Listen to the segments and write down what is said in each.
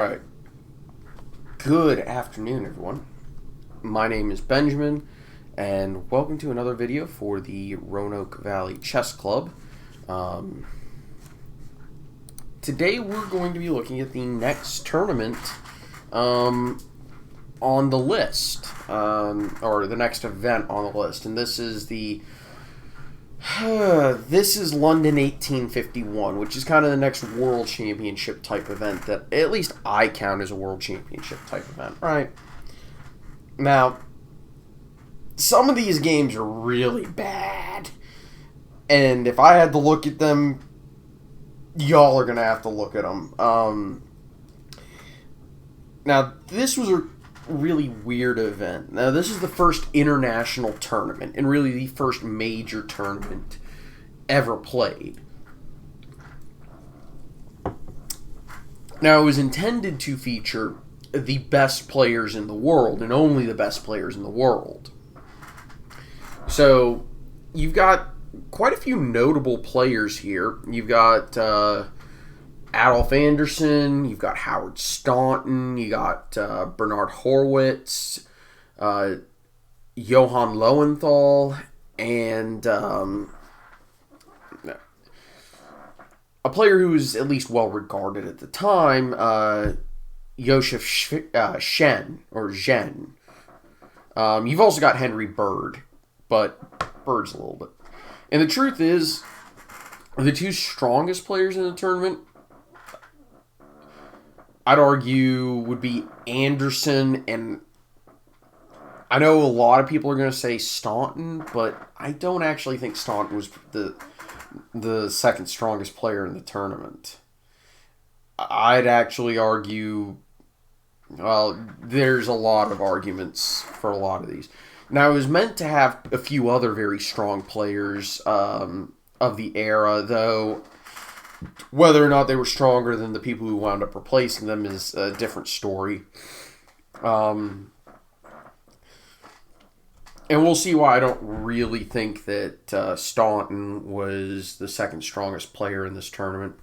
Alright, good afternoon everyone. My name is Benjamin, and welcome to another video for the Roanoke Valley Chess Club. Today we're going to be looking at the next tournament on the list, or the next event on the list, and this is London 1851, which is kind of the next World Championship type event that at least I count as a World Championship type event, right? Now, some of these games are really bad, and if I had to look at them, y'all are going to have to look at them. Now, this was a really weird event. Now, this is the first international tournament, and really the first major tournament ever played. Now, it was intended to feature the best players in the world, and only the best players in the world. So, you've got quite a few notable players here. You've got Adolf Anderson, you've got Howard Staunton, you got Bernard Horwitz, Johann Lowenthal, and a player who was at least well regarded at the time, Joseph Shen, or Zhen. You've also got Henry Bird, but Bird's a little bit. And the truth is, the two strongest players in the tournament, I'd argue, would be Anderson, and I know a lot of people are going to say Staunton, but I don't actually think Staunton was the second strongest player in the tournament. I'd actually argue, well, there's a lot of arguments for a lot of these. Now, it was meant to have a few other very strong players of the era, though whether or not they were stronger than the people who wound up replacing them is a different story. And we'll see why I don't really think that Staunton was the second strongest player in this tournament.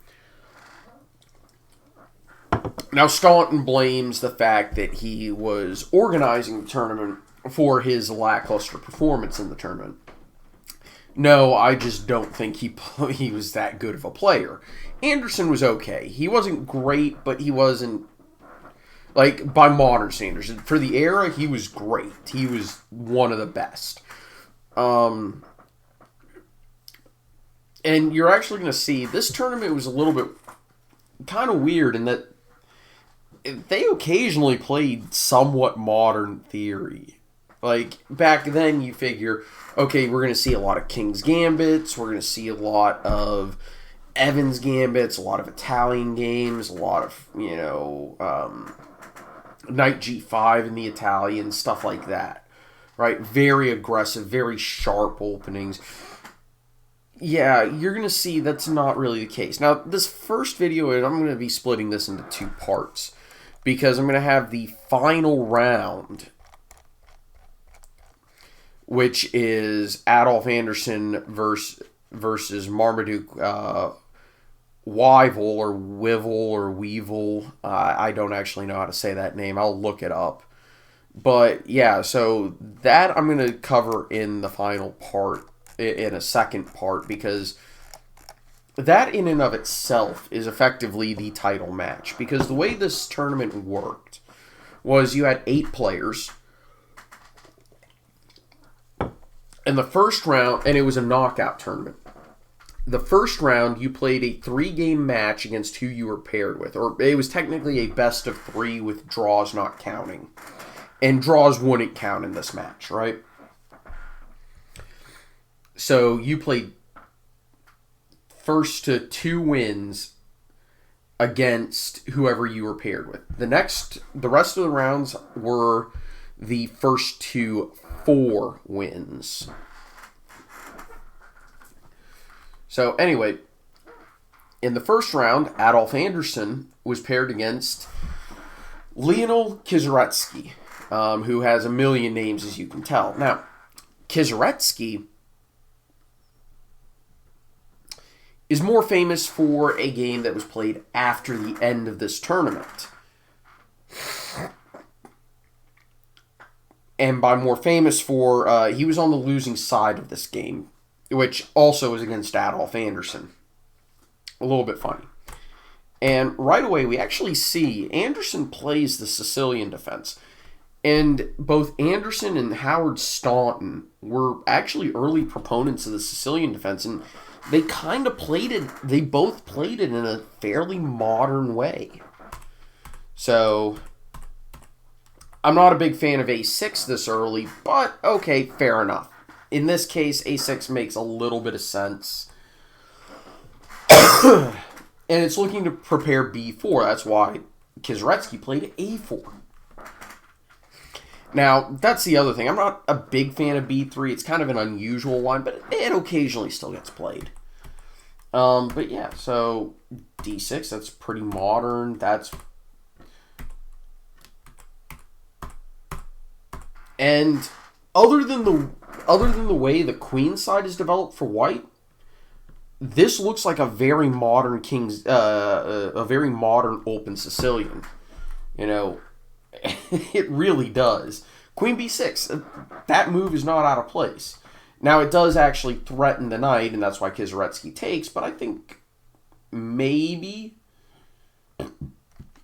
Now, Staunton blames the fact that he was organizing the tournament for his lackluster performance in the tournament. No, I just don't think he was that good of a player. Anderson was okay. He wasn't great, but he wasn't, like, by modern standards. For the era, he was great. He was one of the best. And you're actually going to see, this tournament was a little bit kind of weird in that they occasionally played somewhat modern theory. Like, back then, you figure, okay, we're going to see a lot of King's Gambits, we're going to see a lot of Evans Gambits, a lot of Italian games, a lot of, Knight G5 in the Italian, stuff like that, right? Very aggressive, very sharp openings. Yeah, you're going to see that's not really the case. Now, this first video, I'm going to be splitting this into two parts, because I'm going to have the final round, which is Adolf Anderson versus Marmaduke Weevil, or Wivel, or Weevil. I don't actually know how to say that name. I'll look it up. But, yeah, so that I'm going to cover in the final part, in a second part, because that in and of itself is effectively the title match. Because the way this tournament worked was you had 8 players. In the first round, and it was a knockout tournament, the first round you played a 3-game match against who you were paired with. Or it was technically a best of 3 with draws not counting. And draws wouldn't count in this match, right? So you played first to 2 wins against whoever you were paired with. The rest of the rounds were the first to 4 wins. So anyway, in the first round, Adolf Anderson was paired against Lionel Kizaretsky, who has a million names, as you can tell. Now, Kizaretsky is more famous for a game that was played after the end of this tournament. and by more famous for, he was on the losing side of this game, which also was against Adolf Anderson. A little bit funny. And right away, we actually see Anderson plays the Sicilian defense. And both Anderson and Howard Staunton were actually early proponents of the Sicilian defense, and they kind of played it, they both played it in a fairly modern way. So, I'm not a big fan of a6 this early, but okay, fair enough. In this case, a6 makes a little bit of sense. And it's looking to prepare b4. That's why Kieseritzky played a4. Now, that's the other thing. I'm not a big fan of b3. It's kind of an unusual one, but it occasionally still gets played. But yeah, so d6, that's pretty modern. And other than the way the queen side is developed for white, this looks like a very modern a very modern open Sicilian. You know, it really does. Queen b6, that move is not out of place. Now, it does actually threaten the knight, and that's why Kieseritzky takes, but I think maybe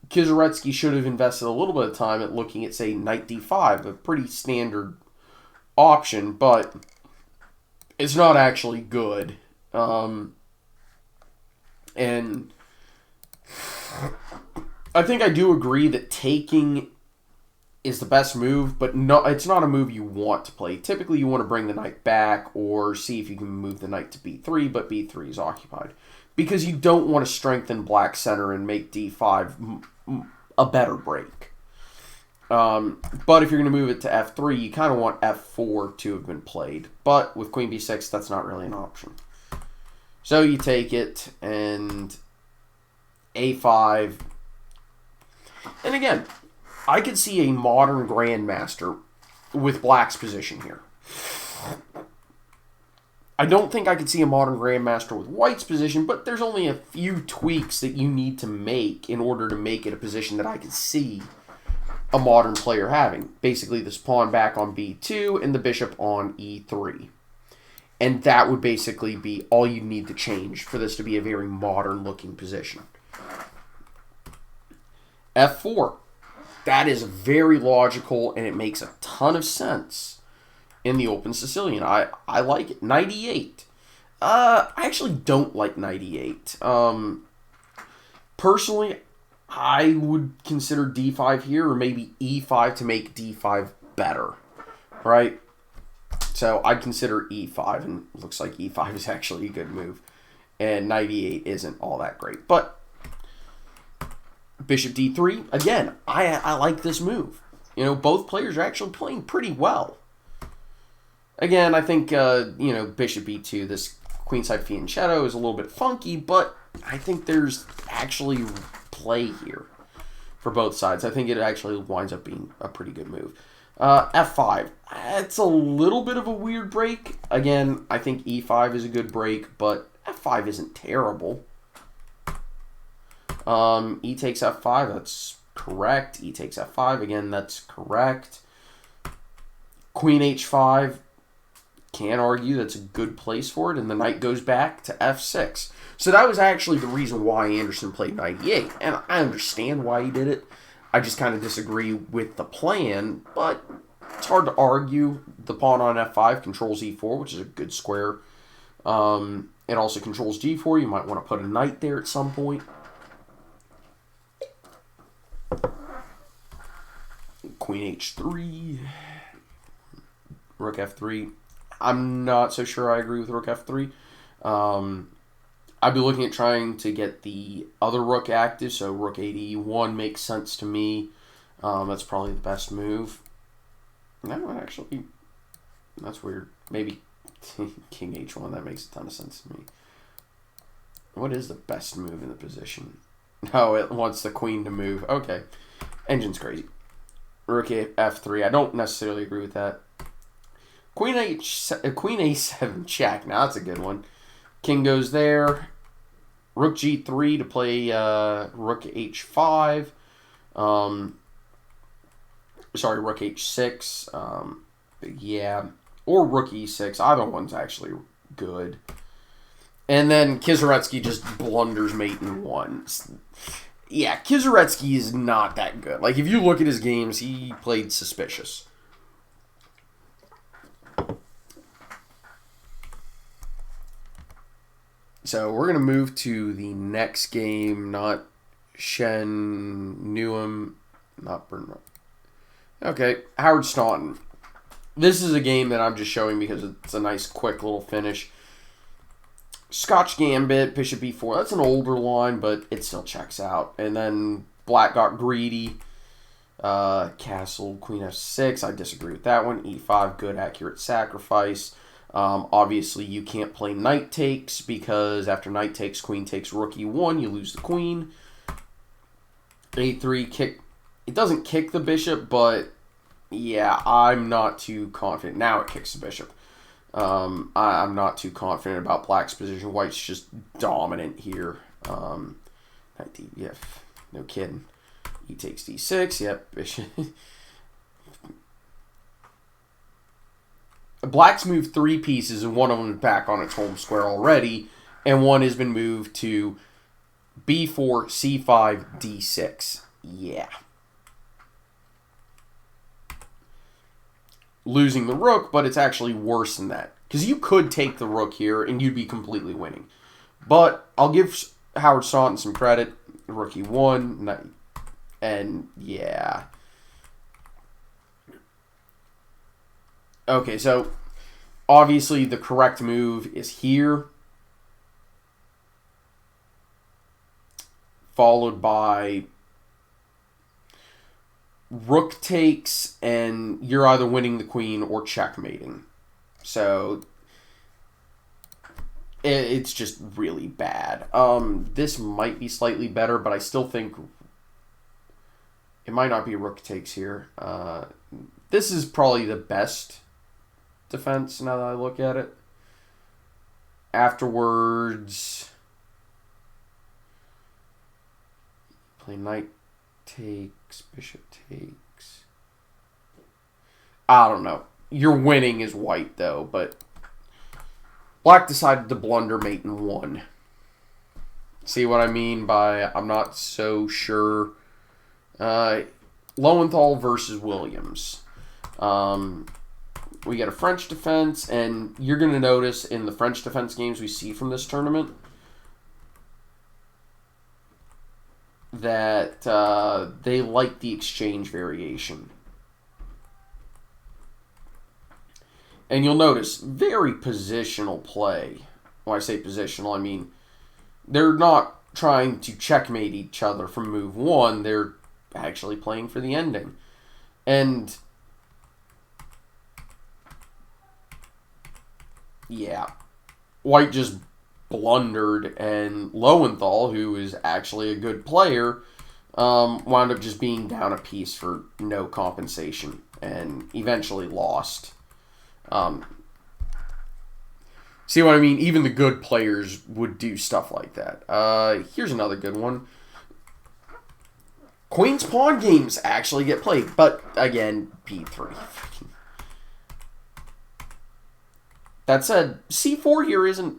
Kieseritzky should have invested a little bit of time at looking at, say, knight d5, a pretty standard option, but it's not actually good. And I think I do agree that taking is the best move, but no, it's not a move you want to play. Typically, you want to bring the knight back or see if you can move the knight to b3, but b3 is occupied. Because you don't want to strengthen black center and make d5 a better break. But if you're going to move it to f3, you kind of want f4 to have been played. But with queen b6, that's not really an option. So you take it, and a5. And again, I could see a modern grandmaster with black's position here. I don't think I could see a modern grandmaster with white's position, but there's only a few tweaks that you need to make in order to make it a position that I could see a modern player having. Basically, this pawn back on b2 and the bishop on e3. And that would basically be all you need to change for this to be a very modern-looking position. f4. That is very logical, and it makes a ton of sense in the open Sicilian. I like it. Knight e8. I actually don't like knight e8. Personally, I would consider d5 here, or maybe e5 to make d5 better, right? So I'd consider e5, and it looks like e5 is actually a good move. And knight e8 isn't all that great. But bishop d3, again, I like this move. You know, both players are actually playing pretty well. Again, I think, bishop b2, this queenside fianchetto is a little bit funky, but I think there's actually play here for both sides. I think it actually winds up being a pretty good move. f5. It's a little bit of a weird break. Again, I think e5 is a good break, but f5 isn't terrible. E takes f5, that's correct. E takes f5, again, that's correct. Queen h5, can't argue, that's a good place for it, and the knight goes back to f6. So that was actually the reason why Anderson played knight e8, and I understand why he did it. I just kind of disagree with the plan, but it's hard to argue. The pawn on f5 controls e4, which is a good square. It also controls d4. You might want to put a knight there at some point. Queen h3. Rook f3. I'm not so sure I agree with rook f3. I'd be looking at trying to get the other rook active, so rook a1 makes sense to me. That's probably the best move. No, actually, that's weird. Maybe king h1, that makes a ton of sense to me. What is the best move in the position? Oh, it wants the queen to move. Okay, engine's crazy. Rook f3, I don't necessarily agree with that. Queen a7 check, now that's a good one. King goes there. Rook g3 to play rook h5. Sorry, rook h6. Yeah, or rook e6. Either one's actually good. And then Kizaretsky just blunders mate in 1. Yeah, Kizaretsky is not that good. Like, if you look at his games, he played suspicious. So we're going to move to the next game, not Shen Newham, not Bernard. Okay, Howard Staunton. This is a game that I'm just showing because it's a nice, quick little finish. Scotch Gambit, Bishop b4. That's an older line, but it still checks out. And then Black got greedy. Castle, Queen f6. I disagree with that one. e5, good, accurate sacrifice. Obviously, you can't play knight takes because after knight takes, queen takes, rook e1, you lose the queen. a3, kick. It doesn't kick the bishop, but yeah, I'm not too confident. Now it kicks the bishop. I'm not too confident about Black's position. White's just dominant here. Yeah, no kidding. E takes d6. Yep, bishop. Black's moved 3 pieces, and one of them is back on its home square already, and one has been moved to b4, c5, d6. Yeah. Losing the rook, but it's actually worse than that. Because you could take the rook here, and you'd be completely winning. But I'll give Howard Staunton some credit. Rook e1, knight, and yeah. Okay, so obviously the correct move is here, followed by rook takes, and you're either winning the queen or checkmating. So it's just really bad. This might be slightly better, but I still think it might not be rook takes here. This is probably the best defense now that I look at it. Afterwards, play knight takes, bishop takes. I don't know. Your winning is white though, but Black decided to blunder mate in 1. See what I mean by I'm not so sure. Lowenthal versus Williams. We get a French defense, and you're going to notice in the French defense games we see from this tournament that they like the exchange variation. And you'll notice very positional play. When I say positional, I mean they're not trying to checkmate each other from move 1. They're actually playing for the ending. And yeah, White just blundered, and Lowenthal, who is actually a good player, wound up just being down a piece for no compensation and eventually lost. See what I mean? Even the good players would do stuff like that. Here's another good one. Queen's pawn games actually get played, but again, b3. That said, c4 here isn't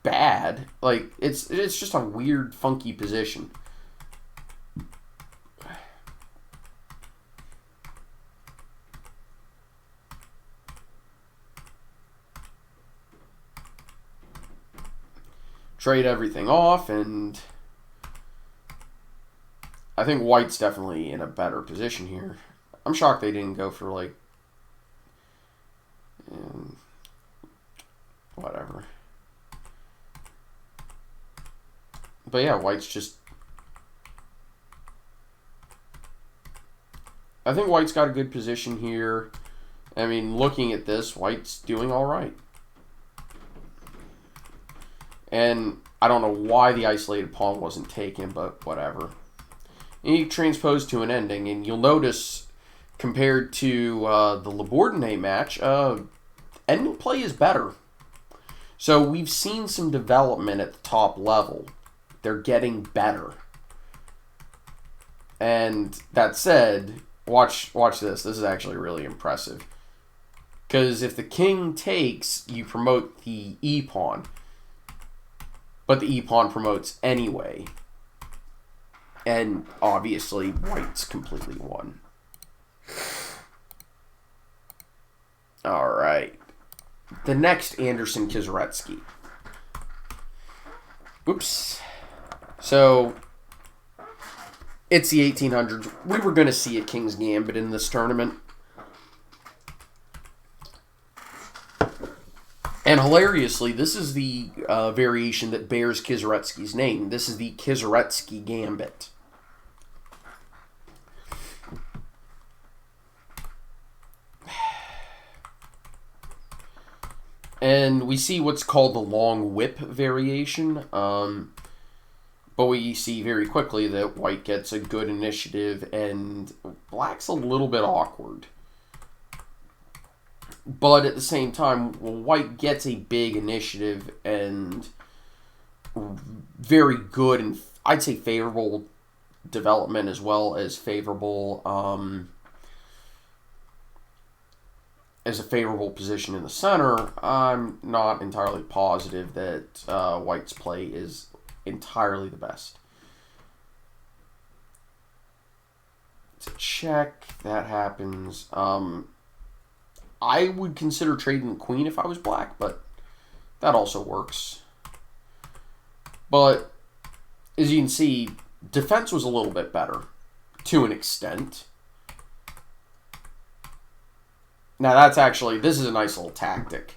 bad. Like, it's just a weird, funky position. Trade everything off, and I think White's definitely in a better position here. I'm shocked they didn't go for, like, whatever. But yeah, White's just... I think White's got a good position here. I mean, looking at this, White's doing all right. And I don't know why the isolated pawn wasn't taken, but whatever. And you transpose to an ending, and you'll notice, compared to the Labordine match, ending play is better. So we've seen some development at the top level. They're getting better. And that said, Watch this. This is actually really impressive. Because if the king takes, you promote the e-pawn. But the e-pawn promotes anyway. And obviously, white's completely won. Alright. The next Anderson Kizaretsky. Oops. So, it's the 1800s. We were going to see a King's Gambit in this tournament. And hilariously, this is the variation that bears Kizaretsky's name. This is the Kizaretsky Gambit. And we see what's called the long whip variation. But we see very quickly that white gets a good initiative and black's a little bit awkward. But at the same time, white gets a big initiative and very good and I'd say favorable development as well as favorable as a favorable position in the center. I'm not entirely positive that white's play is entirely the best. It's a check. That happens. I would consider trading the queen if I was black, but that also works. But as you can see, defense was a little bit better to an extent. Now that's actually, this is a nice little tactic.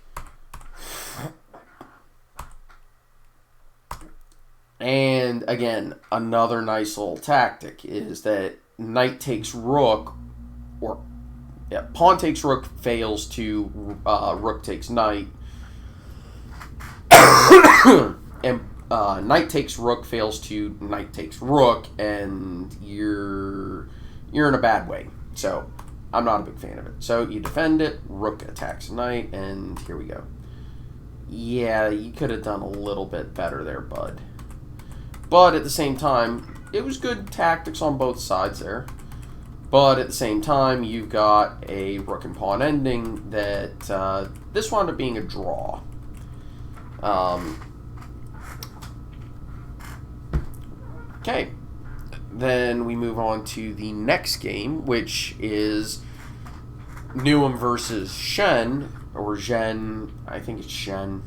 And again, another nice little tactic is that knight takes rook, or yeah, pawn takes rook fails to rook takes knight. And knight takes rook fails to knight takes rook, and you're in a bad way. So I'm not a big fan of it. So you defend it, rook attacks knight, and here we go. Yeah, you could have done a little bit better there, bud. But at the same time, it was good tactics on both sides there. But at the same time, you've got a rook and pawn ending that this wound up being a draw. Okay. Then we move on to the next game, which is Newham versus Shen, or Gen, I think it's Shen.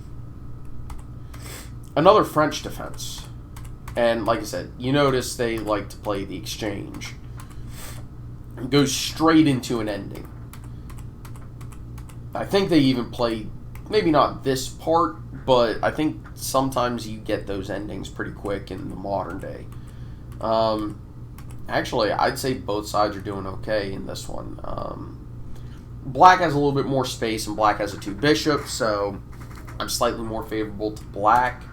Another French defense. And like I said, you notice they like to play the exchange. It goes straight into an ending. I think they even play, maybe not this part, but I think sometimes you get those endings pretty quick in the modern day. Actually, I'd say both sides are doing okay in this one. Black has a little bit more space, and black has a 2 bishops, so I'm slightly more favorable to black.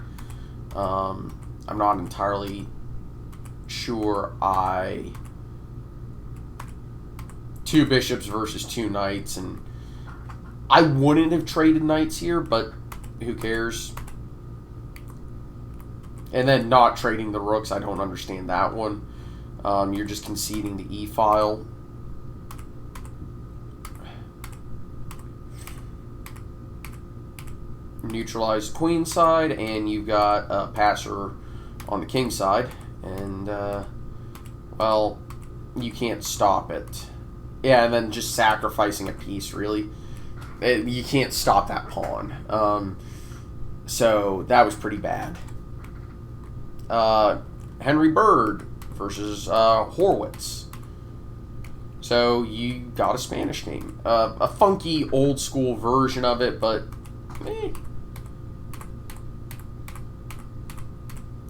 I'm not entirely sure 2 bishops versus 2 knights, and I wouldn't have traded knights here, but who cares? And then not trading the rooks, I don't understand that one. You're just conceding the e-file. Neutralize queen side, and you've got a passer on the king side, and well, you can't stop it. Yeah, and then just sacrificing a piece, really. You can't stop that pawn. So that was pretty bad. Henry Bird versus Horwitz. So you got a Spanish game. A funky, old-school version of it, but eh.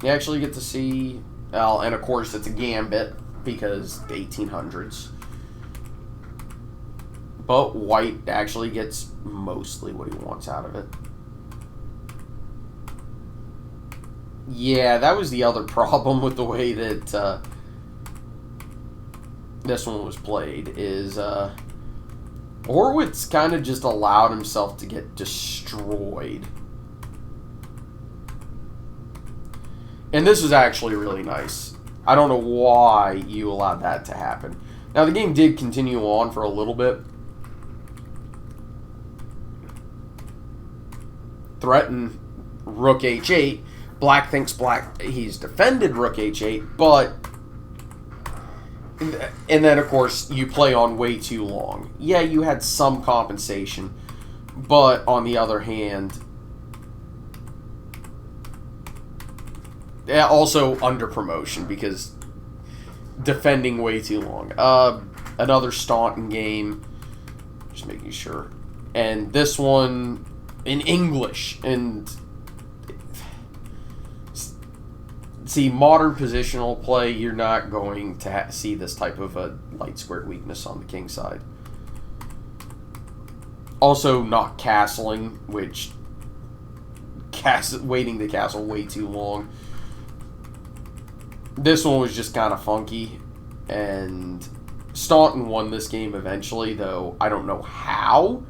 You actually get to see, and of course it's a gambit because the 1800s. But white actually gets mostly what he wants out of it. Yeah, that was the other problem with the way that this one was played, is Horwitz kind of just allowed himself to get destroyed. And this was actually really nice. I don't know why you allowed that to happen. Now, the game did continue on for a little bit. Threaten rook h8. Black thinks he's defended rook h8, but... And then, of course, you play on way too long. Yeah, you had some compensation, but on the other hand... Also under promotion, because defending way too long. Another Staunton game. Just making sure. And this one in English. And see, modern positional play, you're not going to see this type of a light squared weakness on the king side. Also, not castling, which waiting to castle way too long. This one was just kind of funky, and Staunton won this game eventually, though I don't know how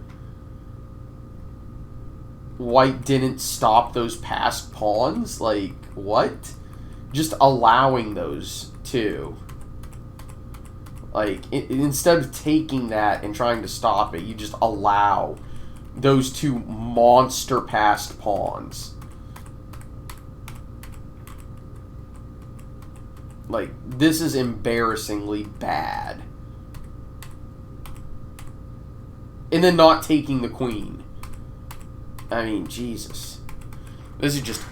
White didn't stop those passed pawns. Like, what? Just allowing those two. Like, instead of taking that and trying to stop it, you just allow those two monster passed pawns. Like, this is embarrassingly bad. And then not taking the queen. I mean, Jesus. This is just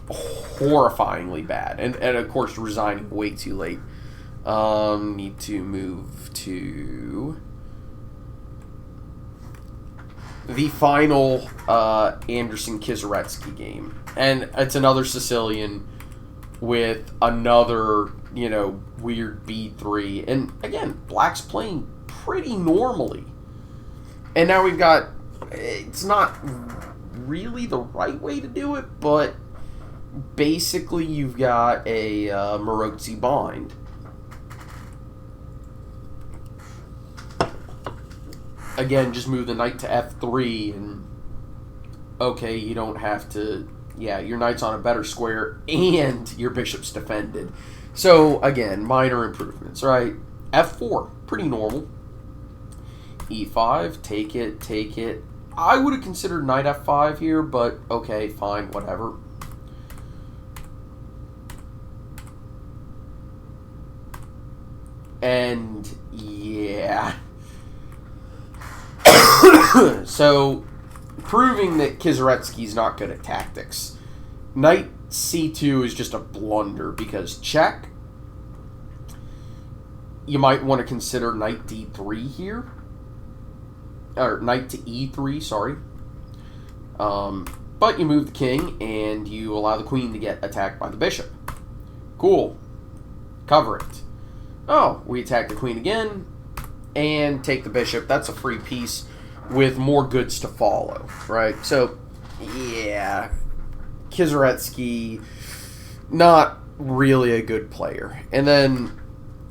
horrifyingly bad. And of course, resigning way too late. Need to move to the final Anderson-Kizaretsky game. And it's another Sicilian with another, weird B3. And again, Black's playing pretty normally. And now we've got, it's not really the right way to do it, but basically you've got a Marozzi bind. Again, just move the knight to f3, and okay, you don't have to... Yeah, your knight's on a better square, and your bishop's defended. So, again, minor improvements, right? f4, pretty normal. e5, take it. I would have considered knight f5 here, but okay, fine, whatever. And, yeah... So, proving that Kizaretsky's not good at tactics. Knight c2 is just a blunder because check. You might want to consider knight d3 here. Or knight to e3, sorry. But you move the king and you allow the queen to get attacked by the bishop. Cool. Cover it. Oh, we attack the queen again and take the bishop. That's a free piece with more goods to follow, right? So, yeah, Kizaretsky, not really a good player. And then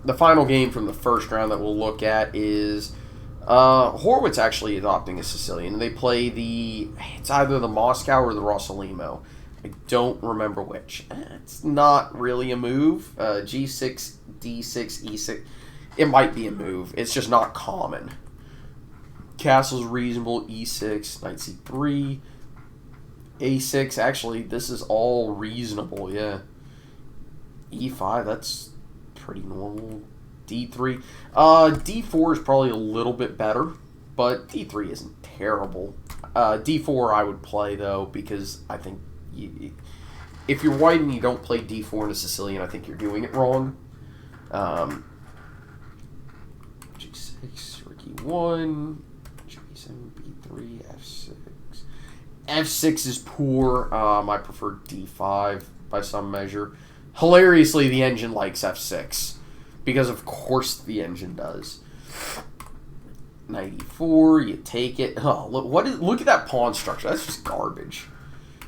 the final game from the first round that we'll look at is Horwitz actually adopting a Sicilian. They play it's either the Moscow or the Rossolimo. I don't remember which. It's not really a move. G6, D6, E6. It might be a move. It's just not common. Castle's reasonable. E6, knight c3, a6. Actually, this is all reasonable, yeah. e5, that's pretty normal. d3. d4 is probably a little bit better, but d3 isn't terrible. d4 I would play, though, because I think if you're white and you don't play d4 in a Sicilian, I think you're doing it wrong. G6, rook e1, g7, b3, f6. f6 is poor. I prefer d5 by some measure. Hilariously, the engine likes f6 because, of course, the engine does. Knight e4, you take it. Oh, look at that pawn structure. That's just garbage.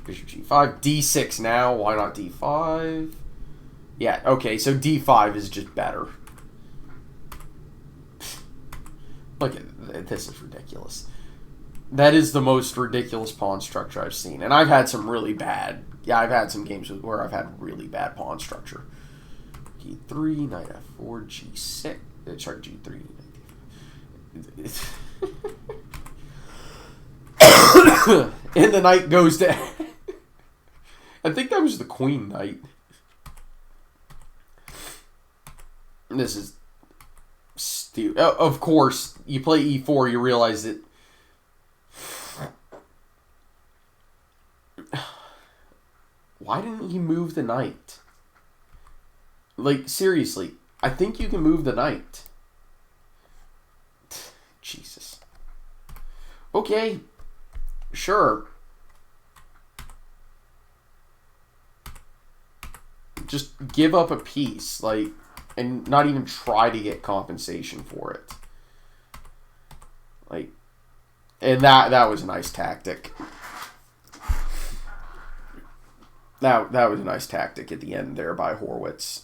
Bishop g5, d6 now. Why not d5? Yeah, okay, so d5 is just better. Look at this, is ridiculous. That is the most ridiculous pawn structure I've seen, and I've had some really bad. Yeah, I've had some games where I've had really bad pawn structure. g3, knight f4, g6. sorry, G3. And the knight goes to... I think that was the queen knight. This is stupid. Of course, you play e4, you realize that... Why didn't he move the knight? Like, seriously, I think you can move the knight. Jesus. Okay, sure. Just give up a piece, like, and not even try to get compensation for it. Like, and that was a nice tactic. That was a nice tactic at the end there by Horwitz.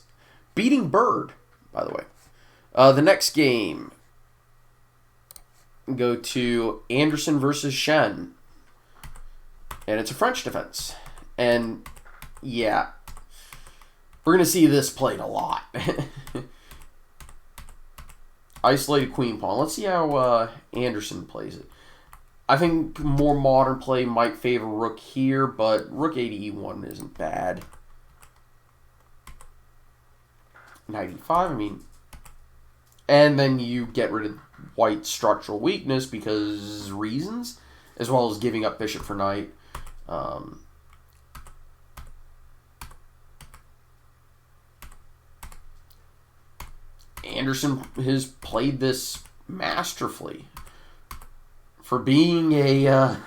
Beating Bird, by the way. The next game, go to Anderson versus Shen. And it's a French defense. And, yeah, we're going to see this played a lot. Isolated queen pawn. Let's see how Anderson plays it. I think more modern play might favor rook here, but rook a to e1 isn't bad. Knight e5, I mean. And then you get rid of white's structural weakness because reasons, as well as giving up bishop for knight. Anderson has played this masterfully. For being a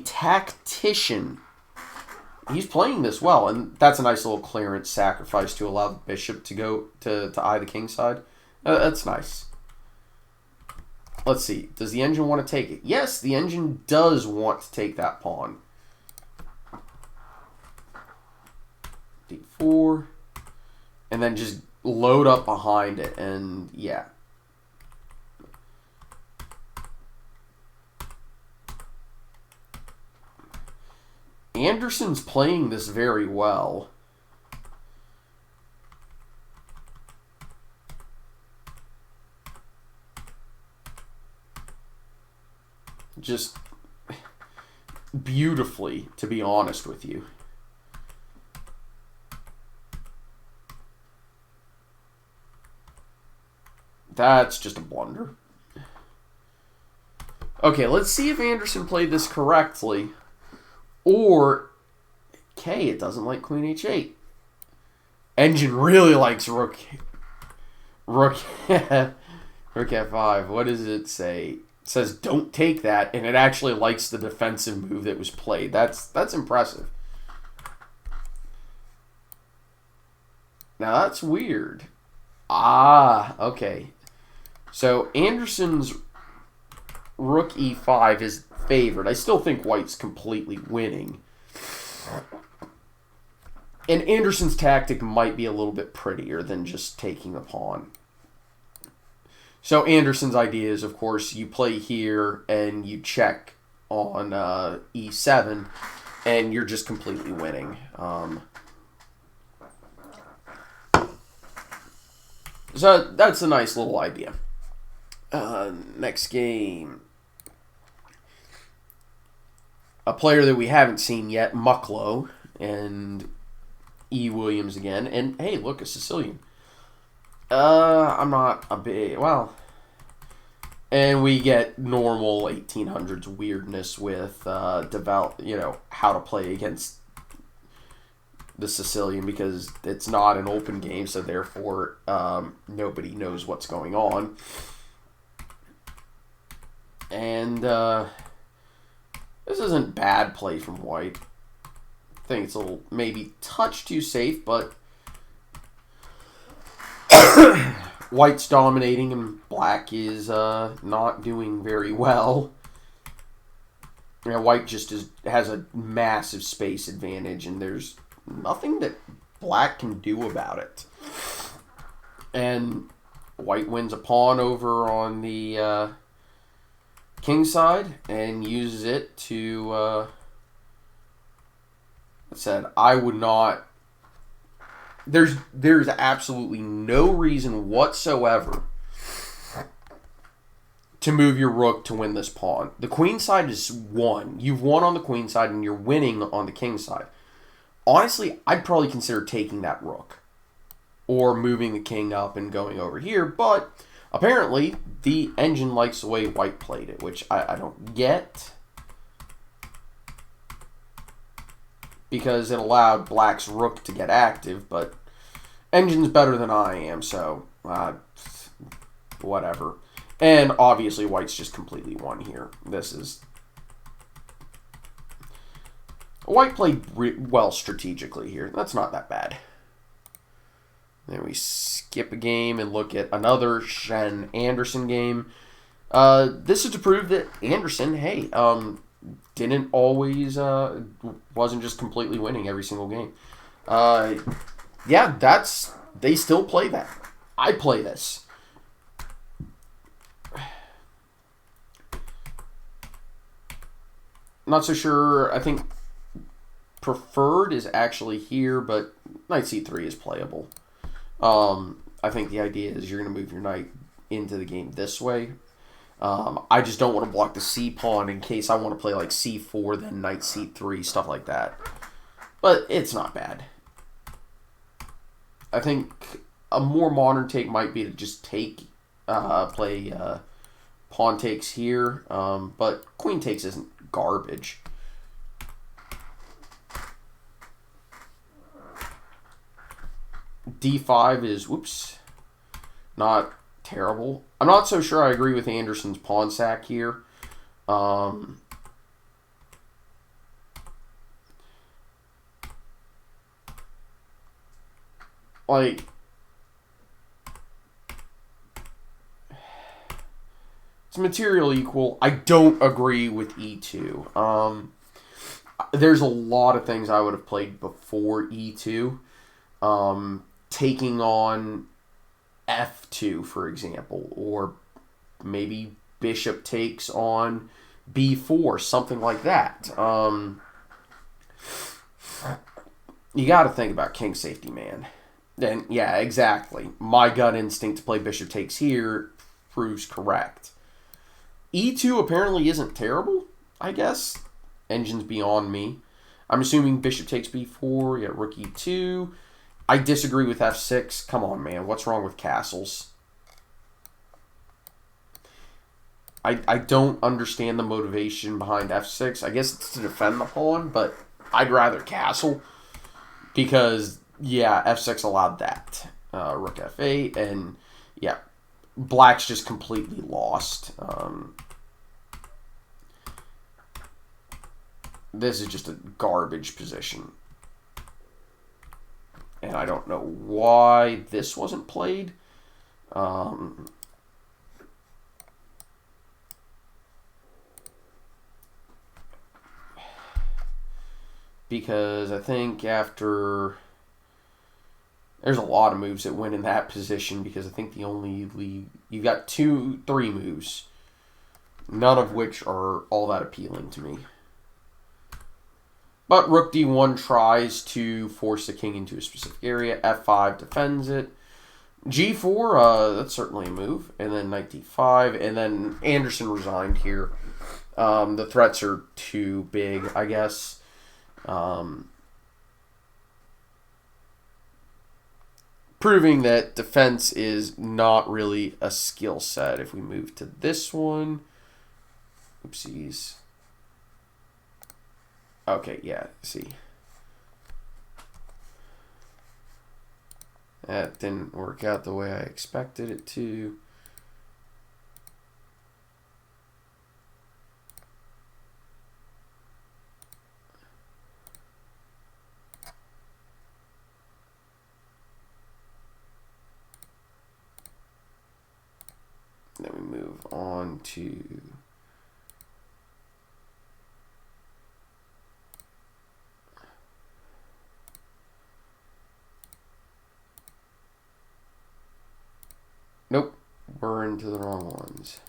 tactician, he's playing this well, and that's a nice little clearance sacrifice to allow the bishop to go to eye the king side. That's nice. Let's see. Does the engine want to take it? Yes, the engine does want to take that pawn. D4, and then just load up behind it, and yeah. Anderson's playing this very well. Just beautifully, to be honest with you. That's just a blunder. Okay, let's see if Anderson played this correctly. Or, okay, it doesn't like queen h8. Engine really likes rook f5. What does it say? It says don't take that, and it actually likes the defensive move that was played. That's impressive. Now that's weird. Ah, okay. So Anderson's rook e5 is favored. I still think white's completely winning. And Anderson's tactic might be a little bit prettier than just taking the pawn. So Anderson's idea is, of course, you play here and you check on e7, and you're just completely winning. So that's a nice little idea. Next game. A player that we haven't seen yet, Mucklow, and E. Williams again. And, hey, look, a Sicilian. I'm not a big... Well... And we get normal 1800s weirdness with, how to play against the Sicilian, because it's not an open game, so therefore nobody knows what's going on. And this isn't bad play from white. I think it's a little, maybe touch too safe, but white's dominating and black is not doing very well. White just has a massive space advantage, and there's nothing that black can do about it. And white wins a pawn over on the king side and uses it to... I said I would not there's absolutely no reason whatsoever to move your rook to win this pawn. The queen side is won. You've won on the queen side, and you're winning on the king side. Honestly, I'd probably consider taking that rook or moving the king up and going over here, but apparently the engine likes the way white played it, which I don't get, because it allowed black's rook to get active, but engine's better than I am, so whatever. And obviously white's just completely won here. This is... White played well strategically here. That's not that bad. Then we skip a game and look at another Shen Anderson game. This is to prove that Anderson, hey, didn't always, wasn't just completely winning every single game. Yeah, they still play that. I play this. Not so sure. I think preferred is actually here, but knight c3 is playable. I think the idea is you're going to move your knight into the game this way. I just don't want to block the c pawn in case I want to play like c4, then knight c3, stuff like that. But it's not bad. I think a more modern take might be to just take, play pawn takes here, but queen takes isn't garbage. D5 is, whoops, not terrible. I'm not so sure I agree with Anderson's pawn sack here. Like, it's material equal. I don't agree with E2. There's a lot of things I would have played before E2. Taking on F2, for example, or maybe bishop takes on B4, something like that. You got to think about king safety, man. And yeah, exactly. My gut instinct to play bishop takes here proves correct. E2 apparently isn't terrible, I guess. Engine's beyond me. I'm assuming bishop takes B4, yeah, rook E2. I disagree with F6. Come on, man. What's wrong with castles? I don't understand the motivation behind F6. I guess it's to defend the pawn, but I'd rather castle. Because, yeah, F6 allowed that. Rook F8, and, yeah, black's just completely lost. This is just a garbage position. And I don't know why this wasn't played. Because I think after... There's a lot of moves that win in that position, because I think the only... You've got 3 moves. None of which are all that appealing to me. But rook d1 tries to force the king into a specific area. f5 defends it. g4, that's certainly a move. And then knight d5. And then Anderson resigned here. The threats are too big, I guess. Proving that defense is not really a skill set. If we move to this one. Oopsies. Okay, yeah, see. That didn't work out the way I expected it to. Then we move on to... Nope, we're into the wrong ones.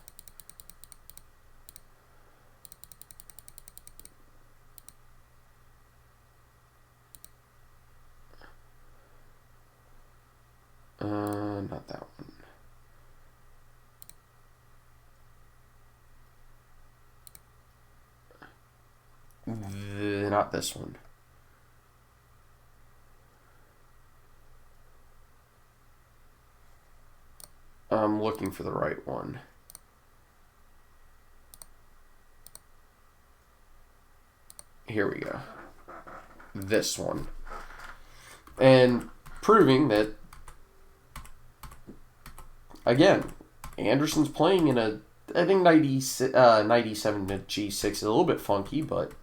Not this one. I'm looking for the right one. Here we go. This one. And proving that, again, Anderson's playing in a, I think 97 to G6 is a little bit funky, but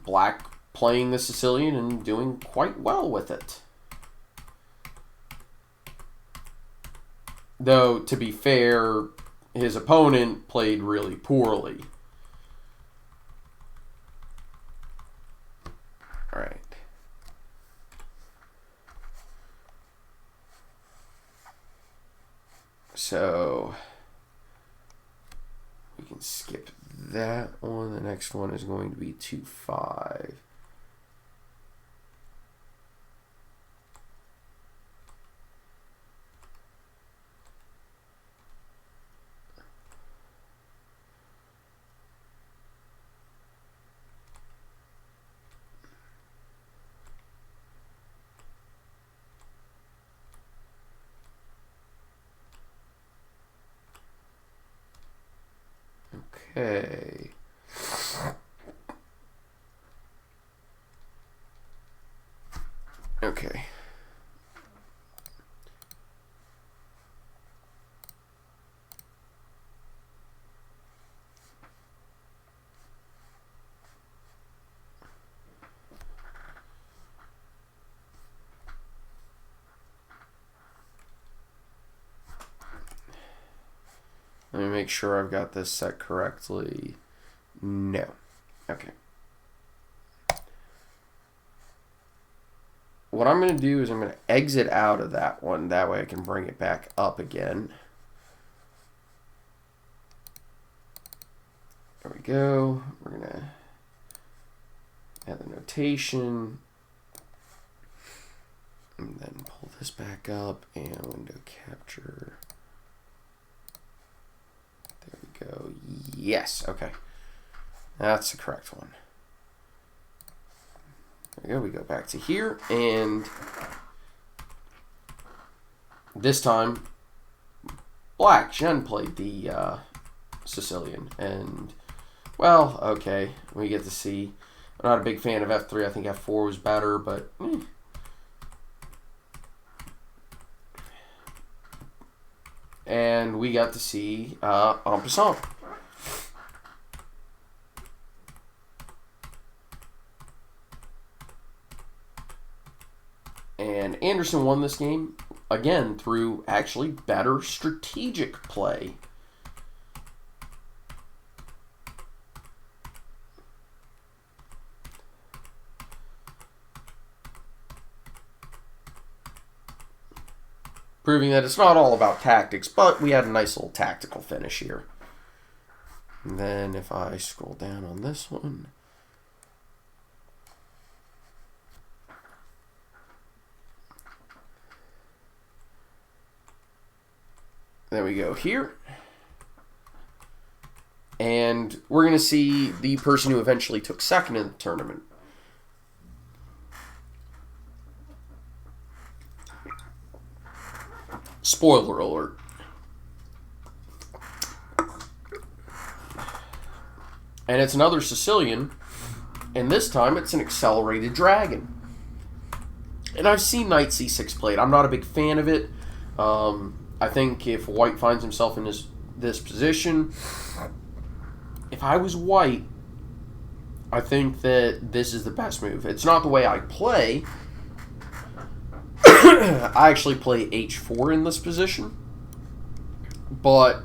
Black playing the Sicilian and doing quite well with it. Though, to be fair, his opponent played really poorly. All right. So we can skip that one. The next one is going to be 2-5. Okay. Okay. Let me make sure I've got this set correctly. No. Okay. What I'm going to do is I'm going to exit out of that one. That way I can bring it back up again. There we go. We're going to add the notation. And then pull this back up and window capture. There we go. Yes. Okay. That's the correct one. There we go. We go back to here, and this time, Black Jen played the Sicilian, and well, okay, we get to see. I'm not a big fan of F3. I think F4 was better, but and we got to see en passant. And Anderson won this game, again, through actually better strategic play. Proving that it's not all about tactics, but we had a nice little tactical finish here. And then if I scroll down on this one, there we go here. And we're going to see the person who eventually took second in the tournament. Spoiler alert. And it's another Sicilian, and this time it's an accelerated dragon. And I've seen knight c6 played. I'm not a big fan of it. I think if White finds himself in this position, if I was White, I think that this is the best move. It's not the way I play. I actually play h4 in this position, but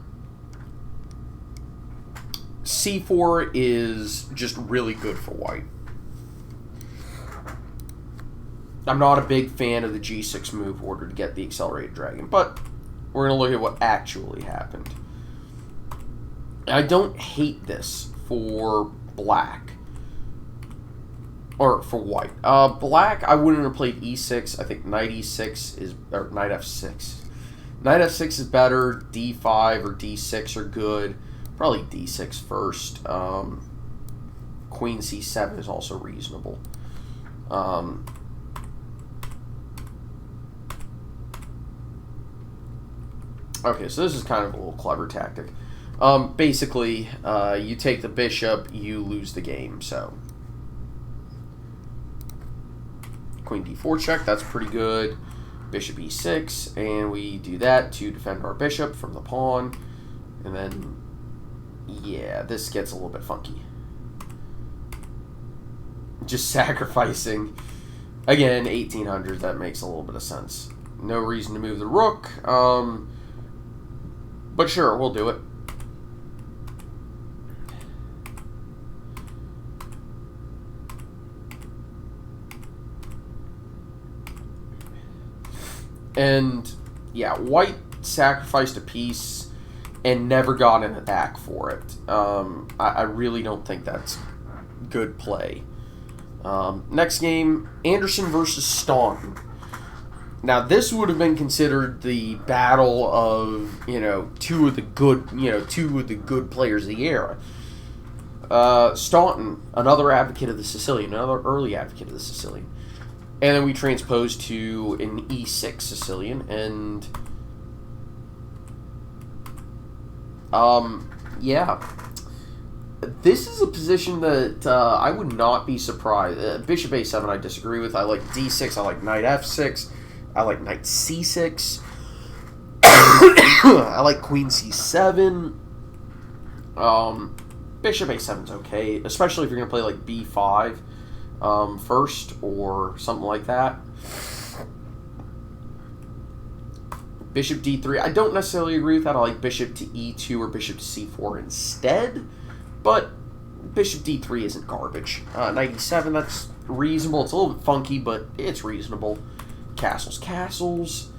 c4 is just really good for White. I'm not a big fan of the g6 move order to get the accelerated dragon, but we're going to look at what actually happened. I don't hate this for Black. Or for White. Black, I wouldn't have played e6. I think knight e6 is... Or knight f6. Knight f6 is better. d5 or d6 are good. Probably d6 first. Queen c7 is also reasonable. Okay, so this is kind of a little clever tactic. Basically, you take the bishop, you lose the game, so. Queen d4 check, that's pretty good. Bishop e6, and we do that to defend our bishop from the pawn. And then, yeah, this gets a little bit funky. Just sacrificing. Again, 1800, that makes a little bit of sense. No reason to move the rook. But sure, we'll do it. And, yeah, white sacrificed a piece and never got an attack for it. I really don't think that's good play. Next game, Anderson versus Staunton. Now, this would have been considered the battle of, two of the good players of the era. Staunton, another advocate of the Sicilian, another early advocate of the Sicilian. And then we transpose to an e6 Sicilian, and yeah, this is a position that I would not be surprised. Bishop a7 I disagree with. I like d6, I like knight f6, I like knight c6, I like queen c7. Bishop a7 is okay, especially if you're going to play like b5 first or something like that. Bishop d3, I don't necessarily agree with that. I like bishop to e2 or bishop to c4 instead, but bishop d3 isn't garbage. Knight e7, that's reasonable. It's a little bit funky, but it's reasonable. Castles, castles.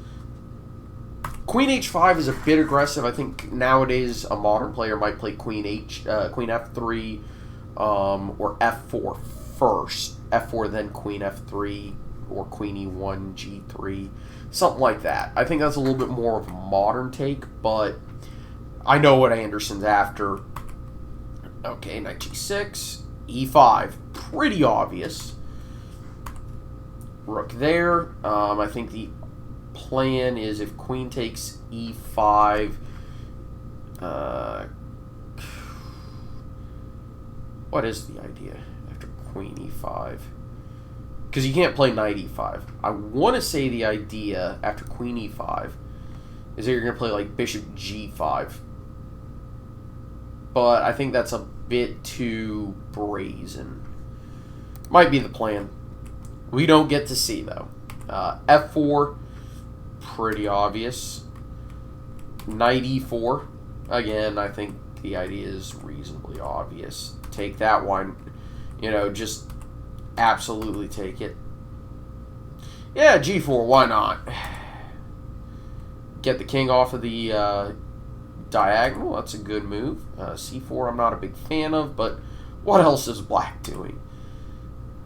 Queen h5 is a bit aggressive. I think nowadays a modern player might play queen f3 or f4 first. f4 then queen f3 or queen e1 g3, something like that. I think that's a little bit more of a modern take, but I know what Anderson's after. Okay, knight g6, e5, pretty obvious. Rook there. I think the plan is if queen takes e5, what is the idea after queen e5? Because you can't play knight e5. I want to say the idea after queen e5 is that you're going to play like bishop g5. But I think that's a bit too brazen. Might be the plan. We don't get to see, though. f4, pretty obvious. Knight e4. Again, I think the idea is reasonably obvious. Take that one. Just absolutely take it. Yeah, g4, why not? Get the king off of the diagonal. That's a good move. c4 I'm not a big fan of, but what else is black doing?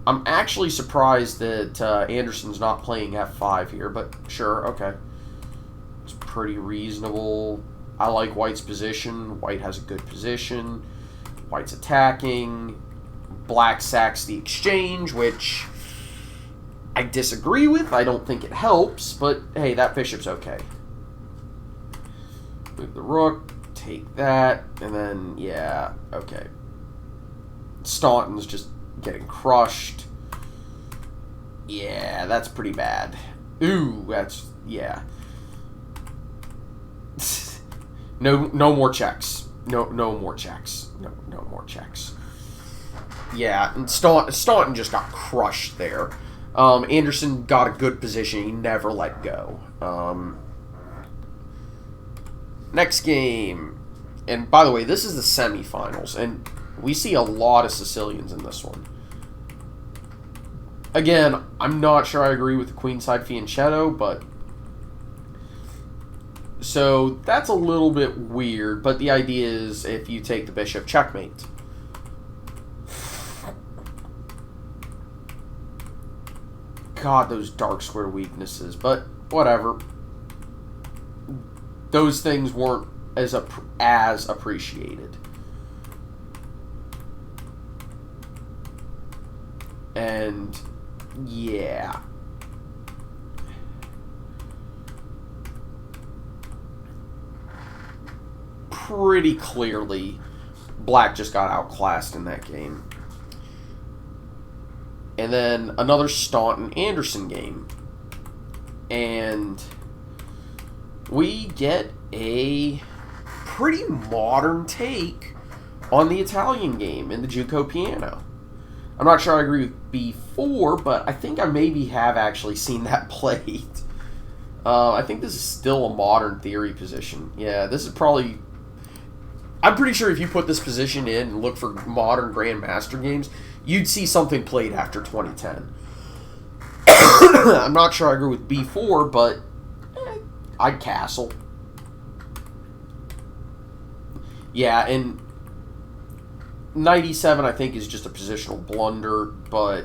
I'm actually surprised that Anderson's not playing f5 here, but sure, okay. It's pretty reasonable. I like white's position. White has a good position. White's attacking. Black sacks the exchange, which I disagree with. I don't think it helps, but hey, that bishop's okay. Move the rook, take that, and then, yeah, okay. Staunton's just getting crushed. Yeah, that's pretty bad. Ooh, that's, yeah. No more checks. No more checks. No more checks. Yeah, and Staunton just got crushed there. Anderson got a good position. He never let go. Next game. And by the way, this is the semifinals, and we see a lot of Sicilians in this one. Again, I'm not sure I agree with the queenside fianchetto, but... So, that's a little bit weird, but the idea is if you take the bishop, checkmate. God, those dark square weaknesses, but whatever. those things weren't as appreciated. And yeah. Pretty clearly, Black just got outclassed in that game. And then another Staunton-Anderson game. And we get a pretty modern take on the Italian game in the Juco piano. I'm not sure I agree with B4, but I think I maybe have actually seen that played. I think this is still a modern theory position. Yeah, this is probably... I'm pretty sure if you put this position in and look for modern Grandmaster games, you'd see something played after 2010. I'm not sure I agree with B4, but I'd castle. Yeah, and 97 I think is just a positional blunder, but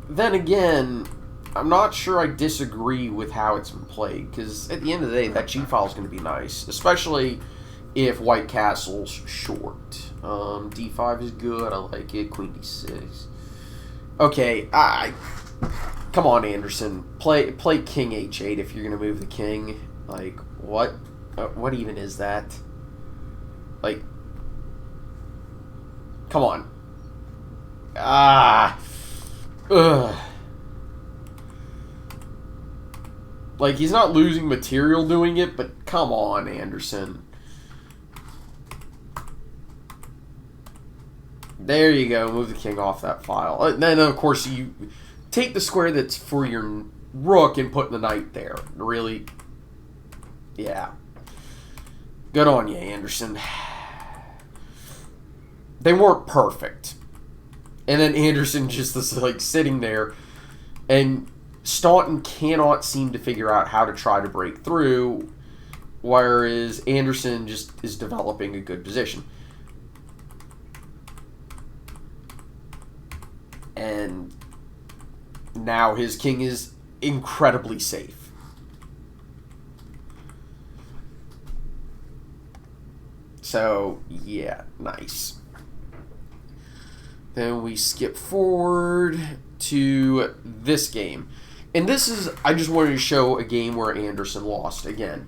then again, I'm not sure I disagree with how it's been played, because at the end of the day, that G-file is going to be nice, especially if White Castle's short. D5 is good, I like it. Queen D6. Okay, come on, Anderson. Play King H8 if you're going to move the king. Like, what? What even is that? Like, come on. Ugh. Like, he's not losing material doing it, but come on, Anderson. There you go. Move the king off that file. And then, of course, you take the square that's for your rook and put the knight there. Really? Yeah. Good on you, Anderson. They weren't perfect. And then Anderson just is like sitting there, and Staunton cannot seem to figure out how to try to break through, whereas Anderson just is developing a good position. And now his king is incredibly safe. So, yeah, nice. Then we skip forward to this game. And this is, I just wanted to show a game where Anderson lost again.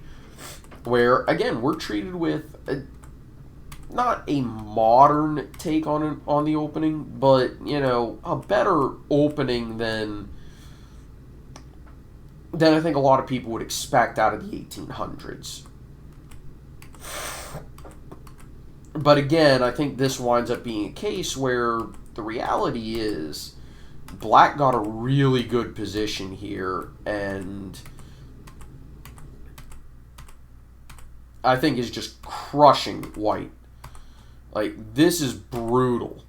Where, again, we're treated with not a modern take on the opening, but, you know, a better opening than I think a lot of people would expect out of the 1800s. But again, I think this winds up being a case where the reality is Black got a really good position here, and I think is just crushing White. Like, this is brutal.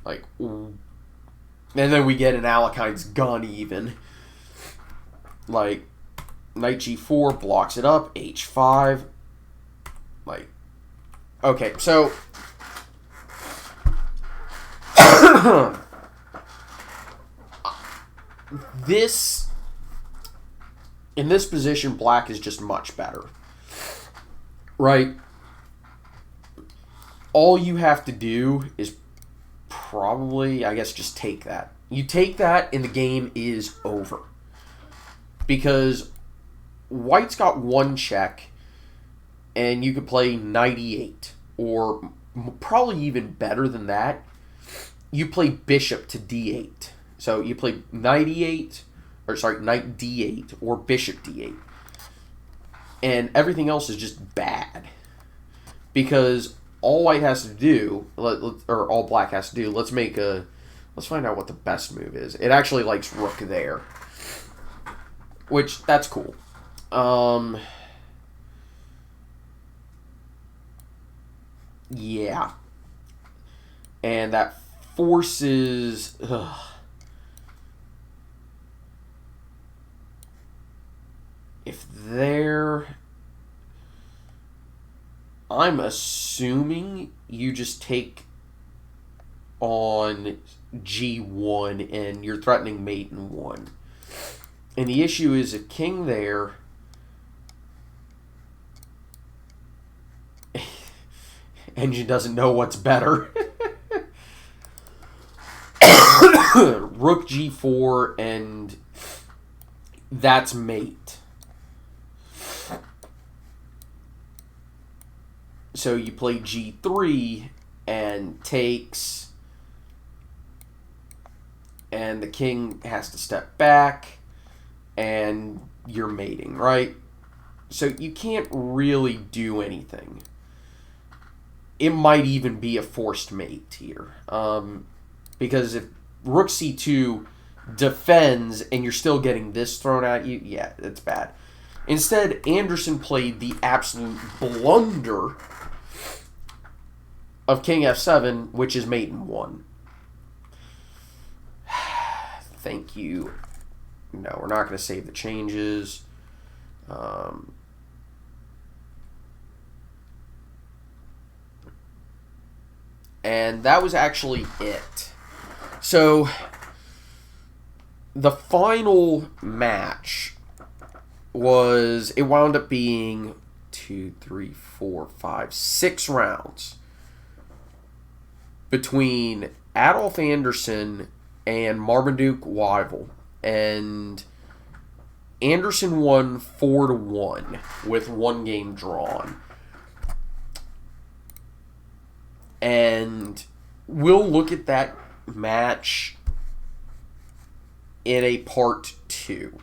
Like, and then we get an Alekine's gun even. Like, knight G4 blocks it up, H5. Like, okay, so in this position, Black is just much better. Right? All you have to do is probably, I guess, just take that. You take that and the game is over. Because White's got one check and you could play knight e8. Or probably even better than that, you play bishop to d8. So you play knight e8, or sorry, knight d8 or bishop d8. And everything else is just bad. Because all White has to do, or all Black has to do, let's find out what the best move is. It actually likes rook there. Which, that's cool. Yeah. And that forces... If they're... I'm assuming you just take on G1 and you're threatening mate in 1. And the issue is a king there engine doesn't know what's better. Rook g4, and that's mate. So you play g3 and takes, and the king has to step back, and you're mating, right? So you can't really do anything. It might even be a forced mate here. Because if rook c2 defends and you're still getting this thrown at you, yeah, it's bad. Instead, Anderson played the absolute blunder of king f7, which is mate in 1. Thank you. No, we're not going to save the changes. And that was actually it. So, the final match it wound up being 6 rounds between Adolf Anderson and Marmaduke Wyvil. And Anderson won 4-1 with 1 game drawn. And we'll look at that match in a part 2,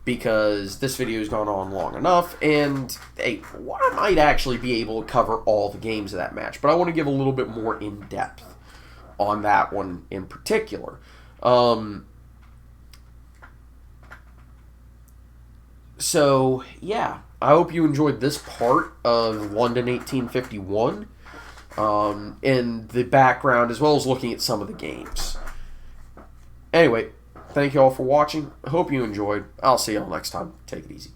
because this video has gone on long enough, and hey, I might actually be able to cover all the games of that match, but I want to give a little bit more in depth on that one in particular. So yeah, I hope you enjoyed this part of London 1851. In the background, as well as looking at some of the games. Anyway, thank you all for watching. I hope you enjoyed. I'll see you all next time. Take it easy.